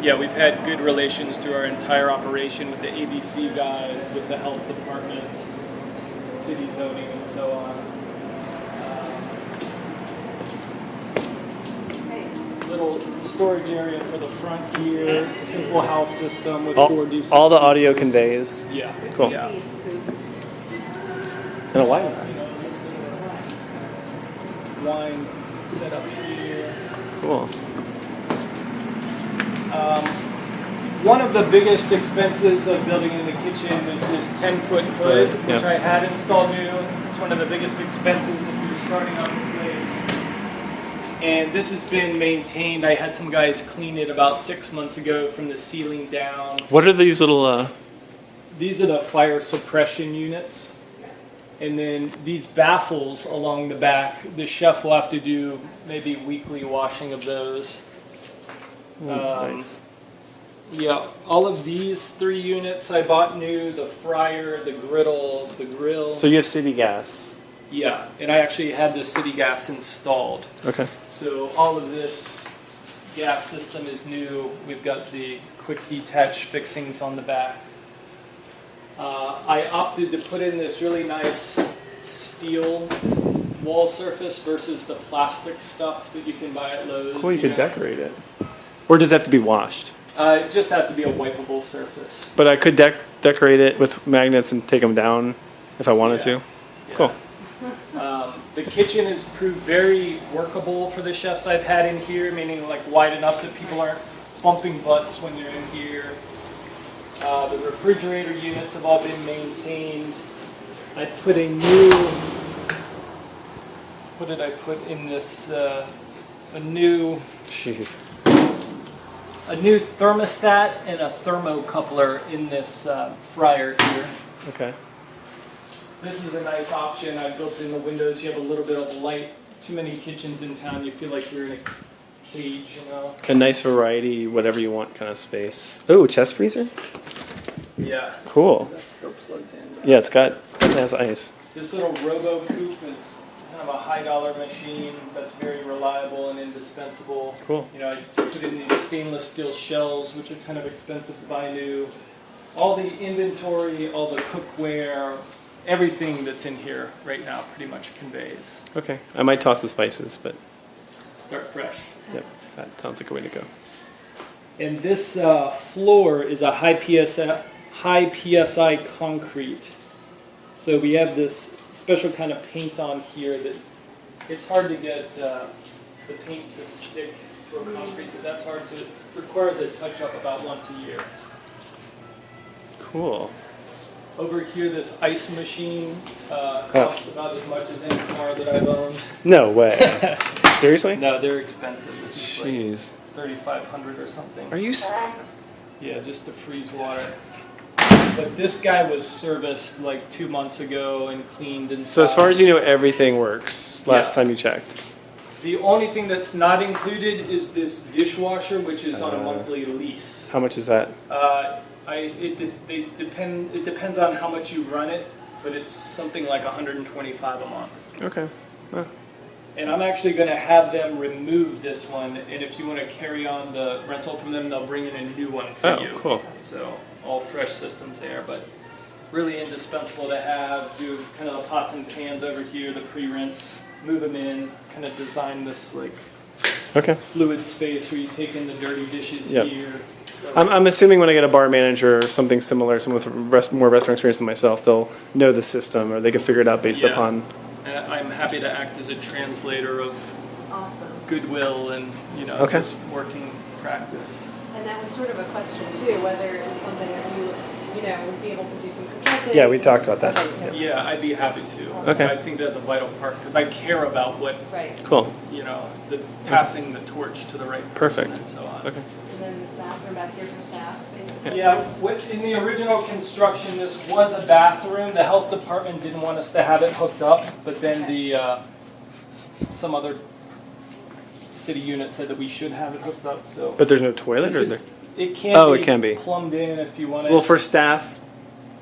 Yeah, we've had good relations through our entire operation with the ABC guys, with the health department, city zoning, and so on. Little storage area for the front here. Simple house system with 4 decent all the speakers. audio conveys. Yeah. Cool. Yeah. And a wine. Wine set up here. Cool. One of the biggest expenses of building in the kitchen was this 10-foot hood, which I had installed new. It's one of the biggest expenses if you're starting out in place. And this has been maintained. I had some guys clean it about 6 months ago from the ceiling down. What are these little... These are the fire suppression units. And then these baffles along the back, the chef will have to do maybe weekly washing of those. nice. Yeah, all of these 3 units I bought new, the fryer, the griddle, the grill. So you have city gas. Yeah, and I actually had the city gas installed. Okay. So all of this gas system is new. We've got the quick detach fixings on the back. I opted to put in this really nice steel wall surface versus the plastic stuff that you can buy at Lowe's. Cool, you could decorate it. Or does it have to be washed? It just has to be a wipeable surface. But I could decorate it with magnets and take them down if I wanted to. Yeah. Cool. The kitchen has proved very workable for the chefs I've had in here, meaning like wide enough that people aren't bumping butts when you're in here. The refrigerator units have all been maintained. I put a new, what did I put in this, a new thermostat and a thermocoupler in this fryer here. Okay. This is a nice option. I built in the windows. You have a little bit of light. Too many kitchens in town, you feel like you're in a cage, you know. A nice variety, whatever you want kind of space. Oh, chest freezer? Yeah. Cool. That's still plugged in. Yeah, it has ice. This little Robo Coupe is kind of a high-dollar machine that's very reliable and indispensable. Cool. You know, I put in these stainless steel shelves, which are kind of expensive to buy new. All the inventory, all the cookware, everything that's in here right now pretty much conveys. Okay. I might toss the spices, but... Start fresh. Yep, that sounds like a way to go. And this floor is a high PSI concrete. So we have this special kind of paint on here that it's hard to get the paint to stick to a concrete, but that's hard, so it requires a touch-up about once a year. Cool. Over here, this ice machine costs about as much as any car that I've owned. No way. Seriously? No, they're expensive. This Jeez. Like $3,500 or something. Are you... Yeah, just to freeze water. But this guy was serviced like 2 months ago and cleaned and So as far as you know, everything works last time you checked? The only thing that's not included is this dishwasher, which is on a monthly lease. How much is that? It depends on how much you run it, but it's something like $125 a month. Okay. Well. And I'm actually going to have them remove this one, and if you want to carry on the rental from them, they'll bring in a new one for you. Oh, cool. So all fresh systems there, but really indispensable to have. Do kind of the pots and pans over here, the pre-rinse, move them in, kind of design this like fluid space where you take in the dirty dishes here. I'm assuming when I get a bar manager or something similar, someone with more restaurant experience than myself, they'll know the system or they can figure it out based upon... I'm happy to act as a translator of goodwill and, just working practice. And that was sort of a question too, whether it was something that you would be able to do some consulting. Yeah, we talked about that. Okay. Yeah, I'd be happy to. Okay. I think that's a vital part because I care about what, passing the torch to the right person and so on. Okay. And then the bathroom back here for staff, basically. Yeah, in the original construction, this was a bathroom. The health department didn't want us to have it hooked up, but then some other city unit said that we should have it hooked up. So. But there's no toilet, or it can be plumbed in if you want it. Well, for staff.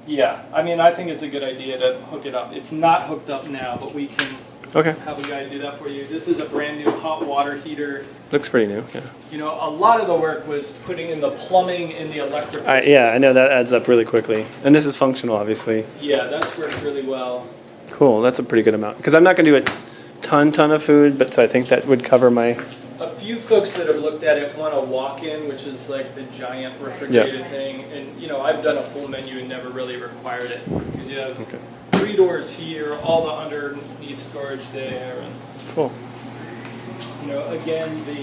Yeah, I mean, I think it's a good idea to hook it up. It's not hooked up now, but we can Okay. have a guy do that for you. This is a brand new hot water heater. Looks pretty new. Yeah. You know, a lot of the work was putting in the plumbing and the electrical. Yeah, I know that adds up really quickly. And this is functional, obviously. Yeah, that's worked really well. Cool. That's a pretty good amount. Because I'm not going to do a ton of food, but so I think that would cover my. A few folks that have looked at it want a walk-in, which is like the giant refrigerated thing. And, you know, I've done a full menu and never really required it. Because you have 3 doors here, all the underneath storage there. And, Cool. you know, again, the